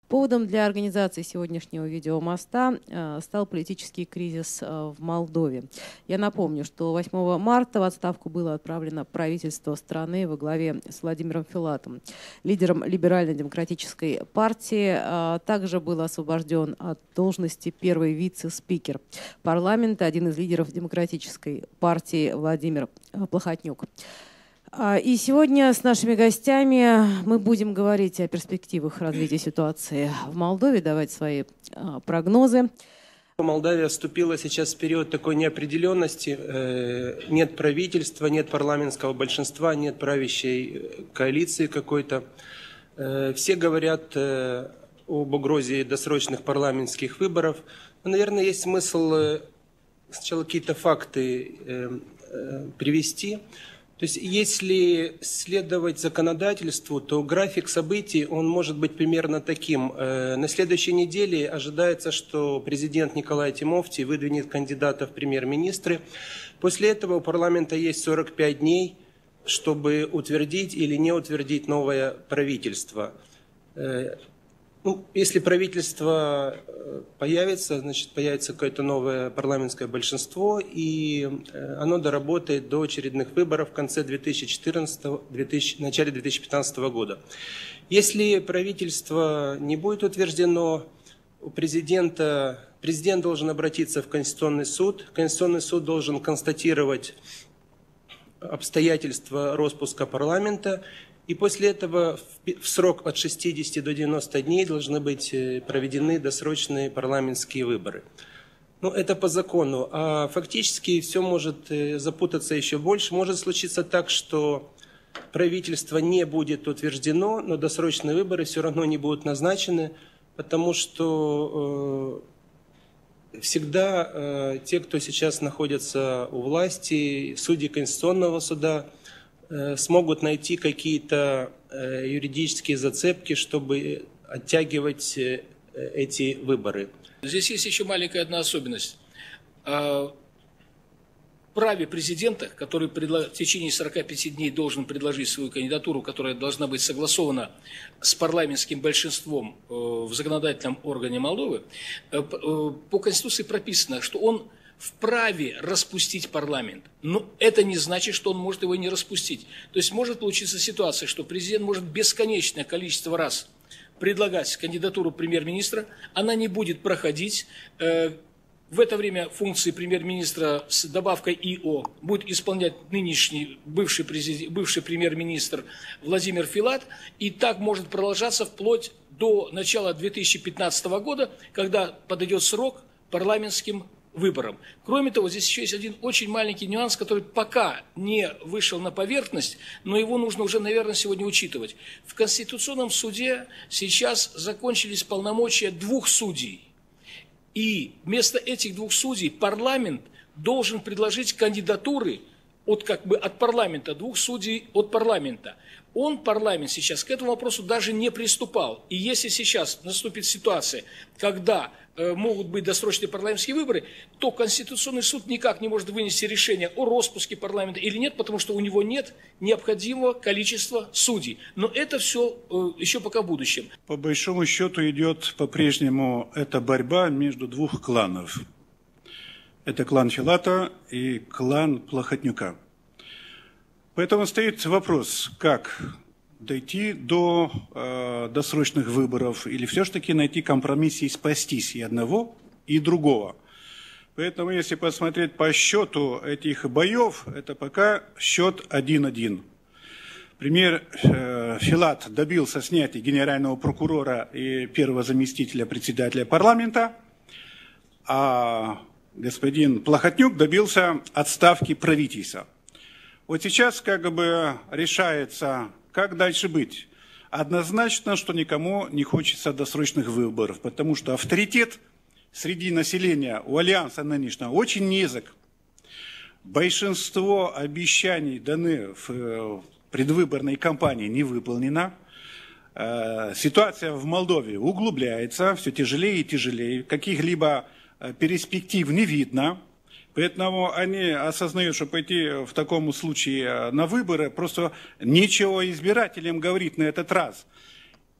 Поводом для организации сегодняшнего видеомоста стал политический кризис в Молдове. Я напомню, что 8 марта в отставку было отправлено правительство страны во главе с Владимиром Филатом, лидером либерально-демократической партии. Также был освобожден от должности первый вице-спикер парламента, один из лидеров демократической партии Владимир Плохотнюк. И сегодня с нашими гостями мы будем говорить о перспективах развития ситуации в Молдове, давать свои прогнозы. Молдавия вступила сейчас в период такой неопределенности. Нет правительства, нет парламентского большинства, нет правящей коалиции какой-то. Все говорят об угрозе досрочных парламентских выборов. Но, наверное, есть смысл сначала какие-то факты привести. То есть, если следовать законодательству, то график событий, он может быть примерно таким. На следующей неделе ожидается, что президент Николай Тимофти выдвинет кандидата в премьер-министры. После этого у парламента есть 45 дней, чтобы утвердить или не утвердить новое правительство. Если правительство появится, значит, появится какое-то новое парламентское большинство, и оно доработает до очередных выборов в конце 2014, начале 2015 года. Если правительство не будет утверждено, президент должен обратиться в Конституционный суд должен констатировать обстоятельства распуска парламента, и после этого в срок от 60 до 90 дней должны быть проведены досрочные парламентские выборы. Это по закону. А фактически все может запутаться еще больше. Может случиться так, что правительство не будет утверждено, но досрочные выборы все равно не будут назначены, потому что всегда те, кто сейчас находится у власти, судьи Конституционного суда, смогут найти какие-то юридические зацепки, чтобы оттягивать эти выборы. Здесь есть еще маленькая одна особенность. В праве президента, который в течение 45 дней должен предложить свою кандидатуру, которая должна быть согласована с парламентским большинством в законодательном органе Молдовы, по Конституции прописано, что он вправе распустить парламент. Но это не значит, что он может его не распустить. То есть может получиться ситуация, что президент может бесконечное количество раз предлагать кандидатуру премьер-министра, она не будет проходить. В это время функции премьер-министра с добавкой ИО будет исполнять нынешний бывший премьер-министр Владимир Филат. И так может продолжаться вплоть до начала 2015 года, когда подойдет срок парламентским выборам. Кроме того, здесь еще есть один очень маленький нюанс, который пока не вышел на поверхность, но его нужно уже, наверное, сегодня учитывать. В Конституционном суде сейчас закончились полномочия 2 судей. И вместо этих 2 судей парламент должен предложить кандидатуры от парламента, 2 судей от парламента. Парламент сейчас к этому вопросу даже не приступал. И если сейчас наступит ситуация, когда могут быть досрочные парламентские выборы, то Конституционный суд никак не может вынести решение о распуске парламента или нет, потому что у него нет необходимого количества судей. Но это все еще пока в будущем. По большому счету идет по-прежнему эта борьба между 2 кланов. Это клан Филата и клан Плохотнюка. Поэтому стоит вопрос, как дойти до досрочных выборов или все-таки найти компромисс и спастись и одного, и другого. Поэтому, если посмотреть по счету этих боев, это пока счет 1-1. Премьер Филат добился снятия генерального прокурора и первого заместителя председателя парламента, а господин Плохотнюк добился отставки правительства. Вот сейчас решается, как дальше быть. Однозначно, что никому не хочется досрочных выборов, потому что авторитет среди населения у альянса нынешнего очень низок. Большинство обещаний даны в предвыборной кампании не выполнено. Ситуация в Молдове углубляется, все тяжелее и тяжелее. Каких-либо перспектив не видно. Поэтому они осознают, что пойти в таком случае на выборы просто нечего избирателям говорить на этот раз.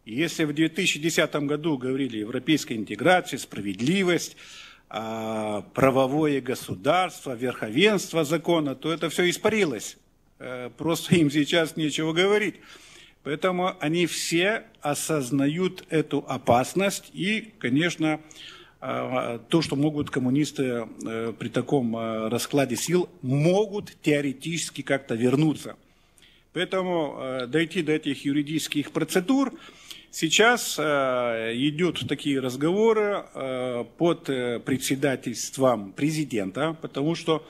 Если в 2010 году говорили о европейской интеграции, справедливость, правовое государство, верховенство закона, то это все испарилось. Просто им сейчас нечего говорить. Поэтому они все осознают эту опасность и, конечно, то, что могут коммунисты при таком раскладе сил, могут теоретически как-то вернуться. Поэтому дойти до этих юридических процедур сейчас идут такие разговоры под председательством президента, потому что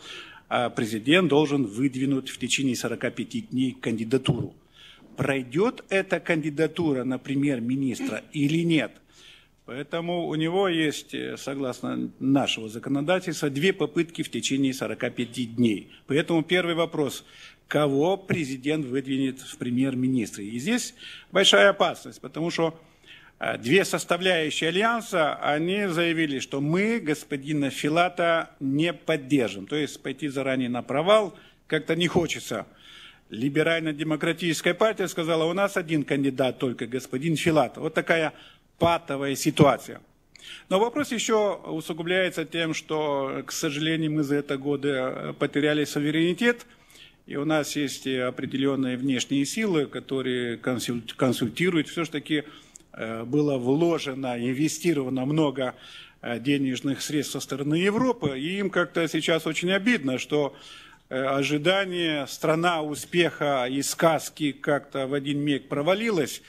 президент должен выдвинуть в течение 45 дней кандидатуру. Пройдет эта кандидатура на премьер-министра или нет? Поэтому у него есть, согласно нашего законодательства, 2 попытки в течение 45 дней. Поэтому первый вопрос: кого президент выдвинет в премьер-министры? И здесь большая опасность, потому что 2 составляющие альянса, они заявили, что мы господина Филата не поддержим. То есть пойти заранее на провал как-то не хочется. Либерально-демократическая партия сказала: у нас один кандидат только, господин Филат. Вот такая патовая ситуация. Но вопрос еще усугубляется тем, что, к сожалению, мы за это годы потеряли суверенитет, и у нас есть определенные внешние силы, которые консультируют. Все-таки было вложено, инвестировано много денежных средств со стороны Европы, и им как-то сейчас очень обидно, что ожидание, страна успеха и сказки как-то в один миг провалилась.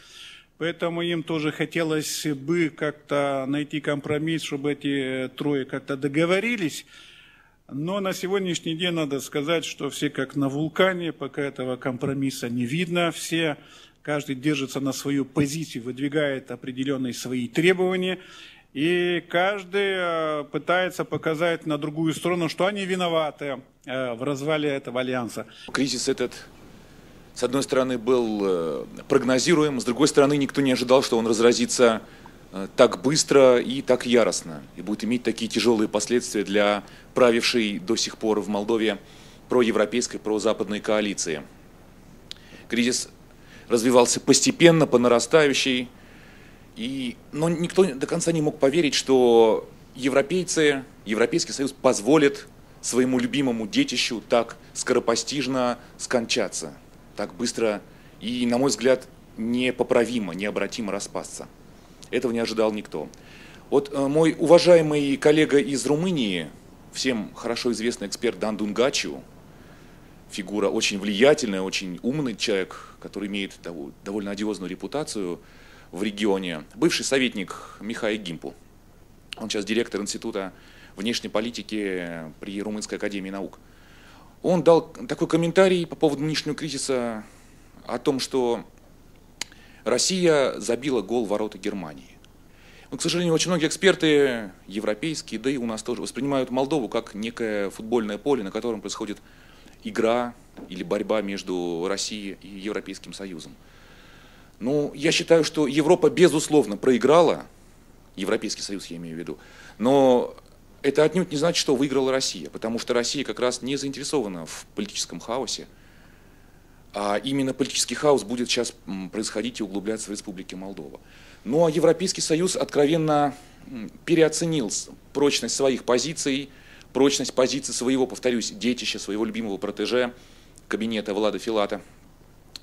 Поэтому им тоже хотелось бы как-то найти компромисс, чтобы эти 3 как-то договорились. Но на сегодняшний день надо сказать, что все как на вулкане, пока этого компромисса не видно. Каждый держится на свою позицию, выдвигает определенные свои требования. И каждый пытается показать на другую сторону, что они виноваты в развале этого альянса. Кризис этот, с одной стороны, был прогнозируем, с другой стороны, никто не ожидал, что он разразится так быстро и так яростно, и будет иметь такие тяжелые последствия для правившей до сих пор в Молдове проевропейской, прозападной коалиции. Кризис развивался постепенно, по нарастающей, но никто до конца не мог поверить, что европейцы, Европейский Союз позволит своему любимому детищу так скоропостижно скончаться, так быстро и, на мой взгляд, непоправимо, необратимо распасться. Этого не ожидал никто. Вот мой уважаемый коллега из Румынии, всем хорошо известный эксперт Данду Нгачу, фигура очень влиятельная, очень умный человек, который имеет довольно одиозную репутацию в регионе, бывший советник Михаил Гимпу. Он сейчас директор Института внешней политики при Румынской академии наук. Он дал такой комментарий по поводу нынешнего кризиса о том, что Россия забила гол в ворота Германии. Но, к сожалению, очень многие эксперты, европейские, да и у нас тоже, воспринимают Молдову как некое футбольное поле, на котором происходит игра или борьба между Россией и Европейским Союзом. Ну, я считаю, что Европа, безусловно, проиграла, Европейский Союз я имею в виду, но это отнюдь не значит, что выиграла Россия, потому что Россия как раз не заинтересована в политическом хаосе, а именно политический хаос будет сейчас происходить и углубляться в Республике Молдова. Ну а Европейский Союз откровенно переоценил прочность своих позиций, прочность позиций своего, повторюсь, детища, своего любимого протеже, кабинета Влада Филата.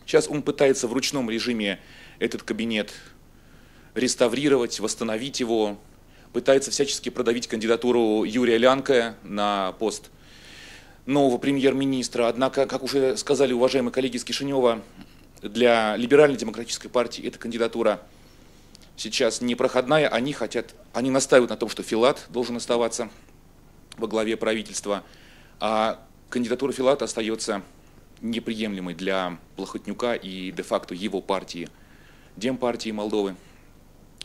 Сейчас он пытается в ручном режиме этот кабинет реставрировать, восстановить его, пытается всячески продавить кандидатуру Юрия Лянка на пост нового премьер-министра. Однако, как уже сказали уважаемые коллеги из Кишинева, для либерально-демократической партии эта кандидатура сейчас непроходная. Они настаивают на том, что Филат должен оставаться во главе правительства, а кандидатура Филата остается неприемлемой для Плохотнюка и де-факто его партии, Демпартии Молдовы.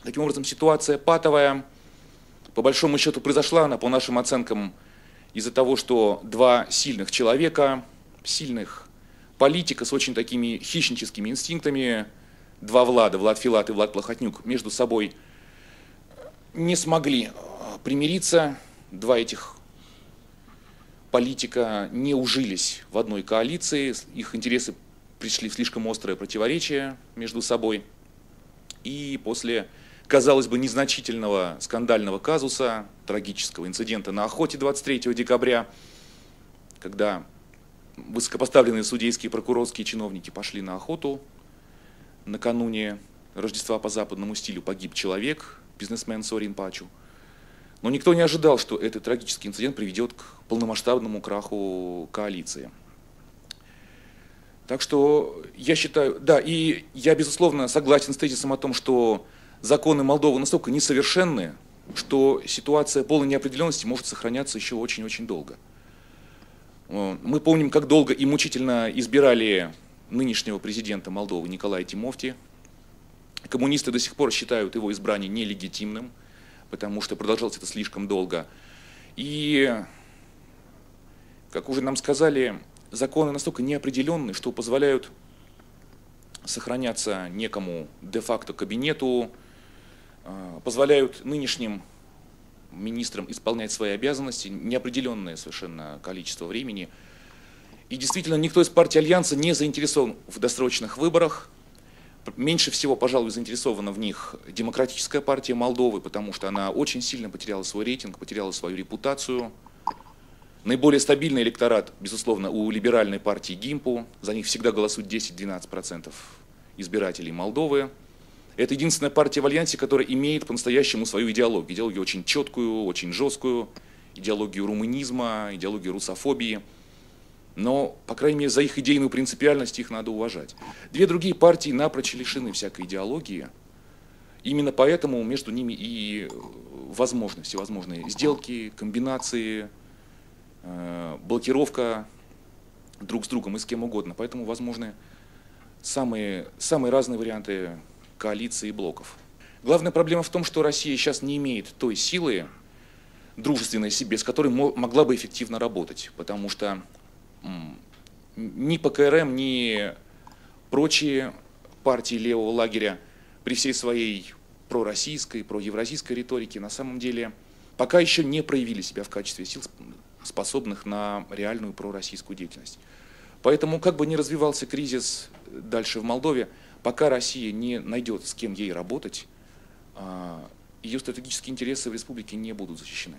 Таким образом, ситуация патовая. По большому счету произошла она, по нашим оценкам, из-за того, что 2 сильных человека, сильных политика с очень такими хищническими инстинктами, 2 Влада, Влад Филат и Влад Плохотнюк, между собой не смогли примириться. 2 этих политика не ужились в одной коалиции, их интересы пришли в слишком острое противоречие между собой. И после, казалось бы, незначительного скандального казуса, трагического инцидента на охоте 23 декабря, когда высокопоставленные судейские и прокурорские чиновники пошли на охоту, накануне Рождества по западному стилю погиб человек, бизнесмен Сорин Пачу. Но никто не ожидал, что этот трагический инцидент приведет к полномасштабному краху коалиции. Так что я считаю, да, и я безусловно согласен с тезисом о том, что законы Молдовы настолько несовершенны, что ситуация полной неопределенности может сохраняться еще очень-очень долго. Мы помним, как долго и мучительно избирали нынешнего президента Молдовы Николая Тимофти. Коммунисты до сих пор считают его избрание нелегитимным, потому что продолжалось это слишком долго. И, как уже нам сказали, законы настолько неопределенны, что позволяют сохраняться некому де-факто кабинету, позволяют нынешним министрам исполнять свои обязанности, неопределенное совершенно количество времени. И действительно, никто из партий Альянса не заинтересован в досрочных выборах. Меньше всего, пожалуй, заинтересована в них Демократическая партия Молдовы, потому что она очень сильно потеряла свой рейтинг, потеряла свою репутацию. Наиболее стабильный электорат, безусловно, у либеральной партии ГИМПУ. За них всегда голосуют 10-12% избирателей Молдовы. Это единственная партия в Альянсе, которая имеет по-настоящему свою идеологию. Идеологию очень четкую, очень жесткую, идеологию румынизма, идеологию русофобии. Но, по крайней мере, за их идейную принципиальность их надо уважать. Две другие партии напрочь лишены всякой идеологии. Именно поэтому между ними и возможны всевозможные сделки, комбинации, блокировка друг с другом и с кем угодно. Поэтому возможны самые разные варианты коалиции и блоков. Главная проблема в том, что Россия сейчас не имеет той силы, дружественной себе, с которой могла бы эффективно работать. Потому что ни ПКРМ, ни прочие партии левого лагеря при всей своей пророссийской, проевразийской риторике на самом деле пока еще не проявили себя в качестве сил, способных на реальную пророссийскую деятельность. Поэтому, как бы ни развивался кризис дальше в Молдове, пока Россия не найдет, с кем ей работать, ее стратегические интересы в республике не будут защищены.